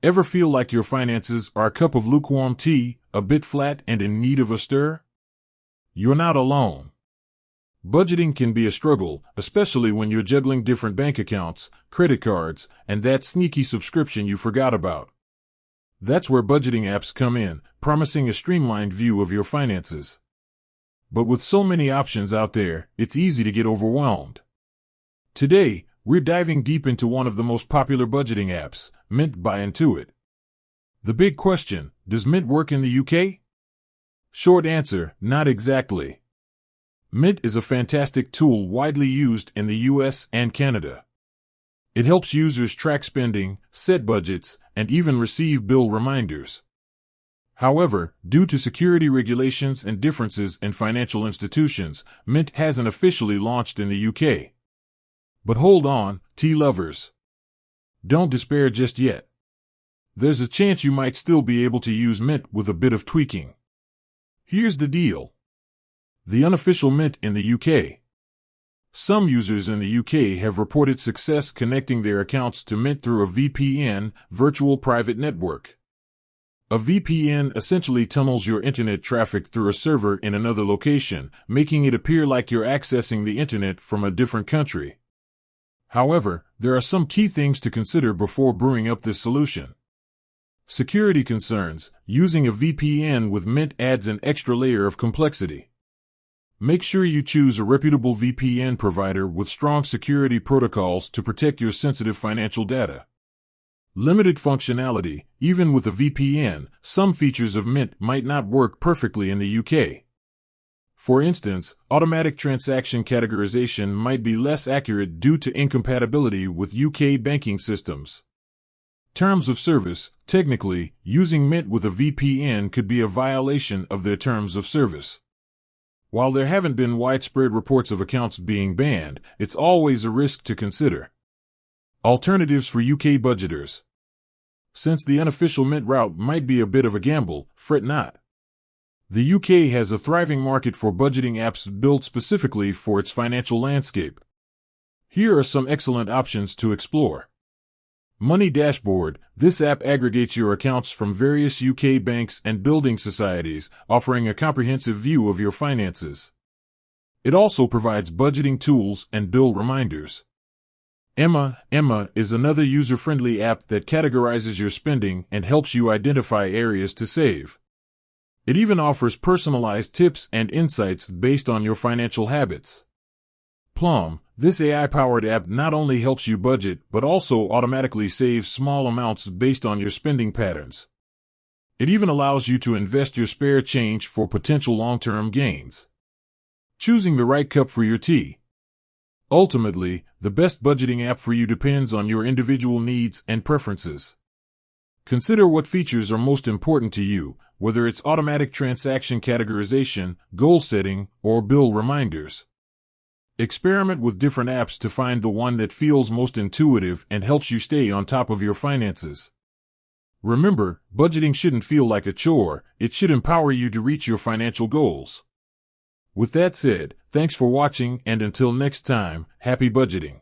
Ever feel like your finances are a cup of lukewarm tea, a bit flat and in need of a stir? You're not alone. Budgeting can be a struggle, especially when you're juggling different bank accounts, credit cards, and that sneaky subscription you forgot about. That's where budgeting apps come in, promising a streamlined view of your finances. But with so many options out there, it's easy to get overwhelmed. Today, we're diving deep into one of the most popular budgeting apps, Mint by Intuit. The big question, does Mint work in the UK? Short answer, not exactly. Mint is a fantastic tool widely used in the US and Canada. It helps users track spending, set budgets, and even receive bill reminders. However, due to security regulations and differences in financial institutions, Mint hasn't officially launched in the UK. But hold on, tea lovers. Don't despair just yet. There's a chance you might still be able to use Mint with a bit of tweaking. Here's the deal. The unofficial Mint in the UK. Some users in the UK have reported success connecting their accounts to Mint through a VPN, virtual private network. A VPN essentially tunnels your internet traffic through a server in another location, making it appear like you're accessing the internet from a different country. However, there are some key things to consider before brewing up this solution. Security concerns. Using a VPN with Mint adds an extra layer of complexity. Make sure you choose a reputable VPN provider with strong security protocols to protect your sensitive financial data. Limited functionality. Even with a VPN, some features of Mint might not work perfectly in the UK. For instance, automatic transaction categorization might be less accurate due to incompatibility with UK banking systems. Terms of service. Technically, using Mint with a VPN could be a violation of their terms of service. While there haven't been widespread reports of accounts being banned, it's always a risk to consider. Alternatives for UK budgeters. Since the unofficial Mint route might be a bit of a gamble, fret not. The UK has a thriving market for budgeting apps built specifically for its financial landscape. Here are some excellent options to explore. Money Dashboard. This app aggregates your accounts from various UK banks and building societies, offering a comprehensive view of your finances. It also provides budgeting tools and bill reminders. Emma is another user-friendly app that categorizes your spending and helps you identify areas to save. It even offers personalized tips and insights based on your financial habits. Plum. This AI-powered app not only helps you budget but also automatically saves small amounts based on your spending patterns. It even allows you to invest your spare change for potential long-term gains. Choosing the right cup for your tea. Ultimately, the best budgeting app for you depends on your individual needs and preferences. Consider what features are most important to you, whether it's automatic transaction categorization, goal setting, or bill reminders. Experiment with different apps to find the one that feels most intuitive and helps you stay on top of your finances. Remember, budgeting shouldn't feel like a chore, it should empower you to reach your financial goals. With that said, thanks for watching, and until next time, happy budgeting.